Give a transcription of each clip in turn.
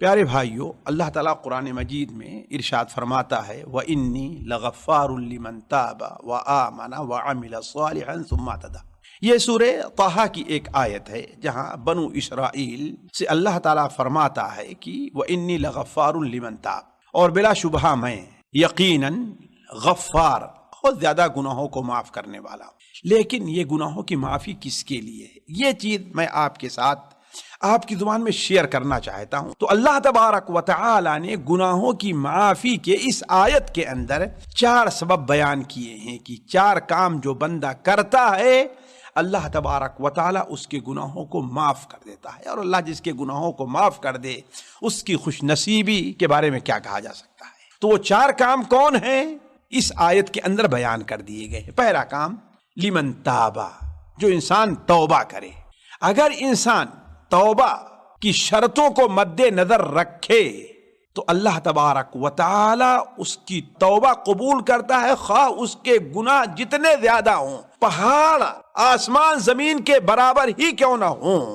پیارے بھائیو، اللہ تعالیٰ قرآن مجید میں ارشاد فرماتا ہے وَإِنِّي لَغَفَّارٌ لِمَن تَابَ وَآمَنَ وَعَمِلَ صَالِحًا ثُمَّ اهْتَدَىٰ۔ یہ سورہ طٰہٰ کی ایک آیت ہے جہاں بنو اسرائیل سے اللہ تعالیٰ فرماتا ہے کہ وَإِنِّي لَغَفَّارٌ لِمَن تَابَ، اور بلا شبہ میں یقیناً غفار، بہت زیادہ گناہوں کو معاف کرنے والا ہوں۔ لیکن یہ گناہوں کی معافی کس کے لیے ہے؟ یہ چیز میں آپ کے ساتھ آپ کی زبان میں شیئر کرنا چاہتا ہوں۔ تو اللہ تبارک و تعالی نے گناہوں کی معافی کے اس آیت کے اندر 4 سبب بیان کیے ہیں کہ 4 کام جو بندہ کرتا ہے اللہ تبارک و تعالی اس کے گناہوں کو معاف کر دیتا ہے، اور اللہ جس کے گناہوں کو معاف کر دے اس کی خوش نصیبی کے بارے میں کیا کہا جا سکتا ہے۔ تو وہ 4 کام کون ہیں اس آیت کے اندر بیان کر دیے گئے ہیں۔ پہلا کام لمن تابا، جو انسان توبہ کرے۔ اگر انسان توبہ کی شرطوں کو مد نظر رکھے تو اللہ تبارک و تعالی اس کی توبہ قبول کرتا ہے، خواہ اس کے گناہ جتنے زیادہ ہوں، پہاڑ آسمان زمین کے برابر ہی کیوں نہ ہوں،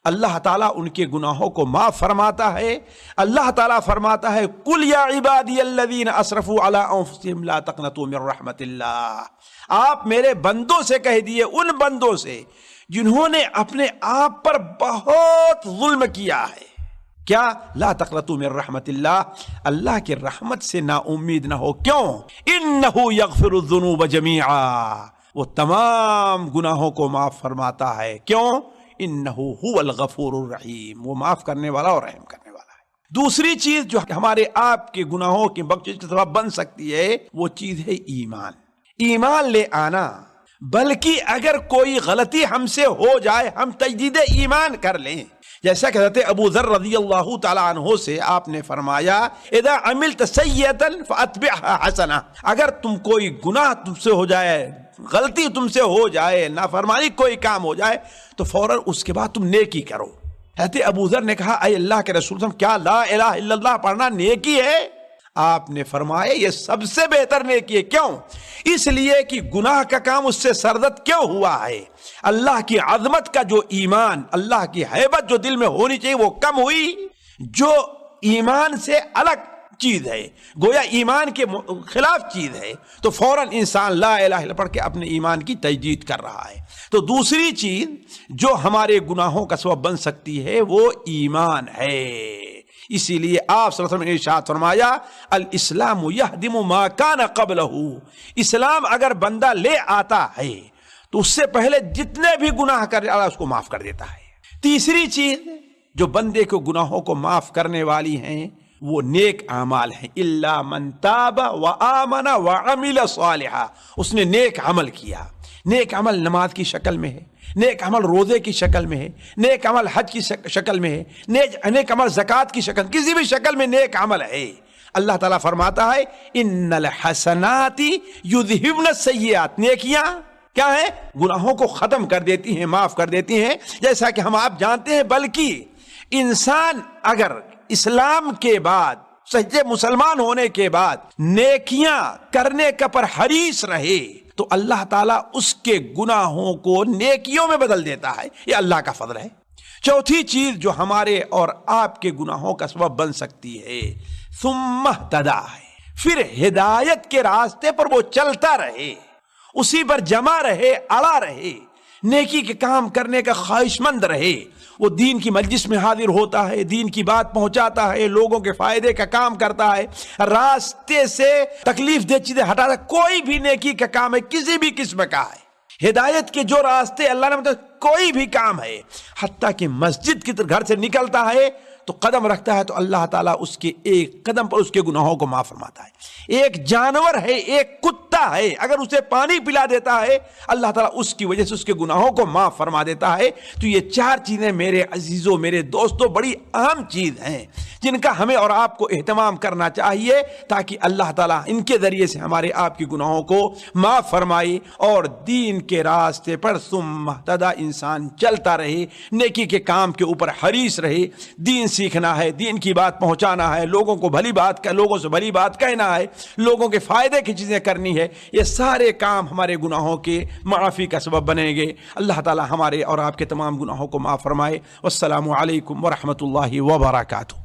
اللہ تعالیٰ ان کے گناہوں کو معاف فرماتا ہے۔ اللہ تعالیٰ فرماتا ہے قُلْ يَا عِبَادِيَ الَّذِينَ أَسْرَفُوا عَلَىٰ أَنفُسِهِمْ لَا تَقْنَطُوا مِن رَحْمَةِ اللَّهِ، آپ میرے بندوں سے کہہ دیے، ان بندوں سے جنہوں نے اپنے آپ پر بہت ظلم کیا ہے، کیا لا تقنطوا من رحمت اللہ، اللہ کی رحمت سے نا امید نہ ہو۔ کیوں؟ انہ یغفر الذنوب جمیعا، وہ تمام گناہوں کو معاف فرماتا ہے۔ کیوں؟ انہ هو الغفور الرحیم، وہ معاف کرنے والا اور رحم کرنے والا ہے۔ دوسری چیز جو ہمارے آپ کے گناہوں کی بخشش کا سبب بن سکتی ہے وہ چیز ہے ایمان، ایمان لے آنا۔ بلکہ اگر کوئی غلطی ہم سے ہو جائے ہم تجدید ایمان کر لیں، جیسا کہ حضرت ابو ذر رضی اللہ تعالیٰ عنہ سے آپ نے فرمایا اذا عملت سیئتا فاتبعها حسنہ، اگر تم کوئی گناہ تم سے ہو جائے، غلطی تم سے ہو جائے، نافرمانی کوئی کام ہو جائے تو فوراً اس کے بعد تم نیکی کرو۔ حضرت ابو ذر نے کہا اے اللہ کے رسول کیا لا الہ الا اللہ پڑھنا نیکی ہے؟ آپ نے فرمایا یہ سب سے بہتر نیکی ہے۔ کیوں؟ اس لیے کہ گناہ کا کام اس سے سرزد کیوں ہوا ہے، اللہ کی عظمت کا جو ایمان، اللہ کی ہیبت جو دل میں ہونی چاہیے وہ کم ہوئی، جو ایمان سے الگ چیز ہے، گویا ایمان کے خلاف چیز ہے، تو فوراً انسان لا الہ الا پڑھ کے اپنے ایمان کی تجدید کر رہا ہے۔ تو دوسری چیز جو ہمارے گناہوں کا سبب بن سکتی ہے وہ ایمان ہے۔ اسی لیے آپ صلی اللہ علیہ وسلم نے ارشاد فرمایا الاسلام یہدم ما کان قبلہ، اسلام اگر بندہ لے آتا ہے تو اس سے پہلے جتنے بھی گناہ کرے اللہ اس کو معاف کر دیتا ہے۔ تیسری چیز جو بندے کو گناہوں کو معاف کرنے والی ہیں وہ نیک اعمال ہیں۔ الا من تاب وآمن وعمل صالحا، اس نے نیک عمل کیا۔ نیک عمل نماز کی شکل میں ہے، نیک عمل روزے کی شکل میں ہے، نیک عمل حج کی شکل میں ہے، نیک عمل زکوٰۃ کی شکل، کسی بھی شکل میں نیک عمل ہے۔ اللہ تعالیٰ فرماتا ہے ان الحسنات یذہبن السیئات، نیکیاں کیا ہیں؟ گناہوں کو ختم کر دیتی ہیں، معاف کر دیتی ہیں، جیسا کہ ہم آپ جانتے ہیں۔ بلکہ انسان اگر اسلام کے بعد، سچے مسلمان ہونے کے بعد نیکیاں کرنے کا پر حریص رہے تو اللہ تعالیٰ اس کے گناہوں کو نیکیوں میں بدل دیتا ہے، یہ اللہ کا فضل ہے۔ چوتھی چیز جو ہمارے اور آپ کے گناہوں کا سبب بن سکتی ہے ثم اہتدیٰ ہے، پھر ہدایت کے راستے پر وہ چلتا رہے، اسی پر جمع رہے، اڑا رہے، نیکی کے کام کرنے کا خواہش مند رہے، وہ دین کی مجلس میں حاضر ہوتا ہے، دین کی بات پہنچاتا ہے، لوگوں کے فائدے کا کام کرتا ہے، راستے سے تکلیف دہ چیزیں ہٹاتا ہے۔ کوئی بھی نیکی کا کام ہے، کسی بھی قسم کا ہے، ہدایت کے جو راستے اللہ نے مطلب کوئی بھی کام ہے، حتیٰ کہ مسجد کی طرف گھر سے نکلتا ہے تو قدم رکھتا ہے تو اللہ تعالیٰ اس کے ایک قدم پر اس کے گناہوں کو معاف فرماتا ہے۔ ایک جانور ہے، ایک کتا ہے، اگر اسے پانی پلا دیتا ہے اللہ تعالیٰ اس کی وجہ سے اس کے گناہوں کو معاف فرما دیتا ہے۔ تو یہ 4 چیزیں میرے عزیزوں، میرے دوستوں بڑی اہم چیز ہیں جن کا ہمیں اور آپ کو اہتمام کرنا چاہیے تاکہ اللہ تعالیٰ ان کے ذریعے سے ہمارے آپ کی گناہوں کو معاف فرمائے اور دین کے راستے پر ثم اہتدیٰ انسان چلتا رہے، نیکی کے کام کے اوپر حریص رہے، دین سیکھنا ہے، دین کی بات پہنچانا ہے، لوگوں کو بھلی بات لوگوں سے بھلی بات کہنا ہے، لوگوں کے فائدے کی چیزیں کرنی ہے۔ یہ سارے کام ہمارے گناہوں کے معافی کا سبب بنیں گے۔ اللہ تعالیٰ ہمارے اور آپ کے تمام گناہوں کو معاف فرمائے۔ والسلام علیکم ورحمۃ اللہ وبرکاتہ۔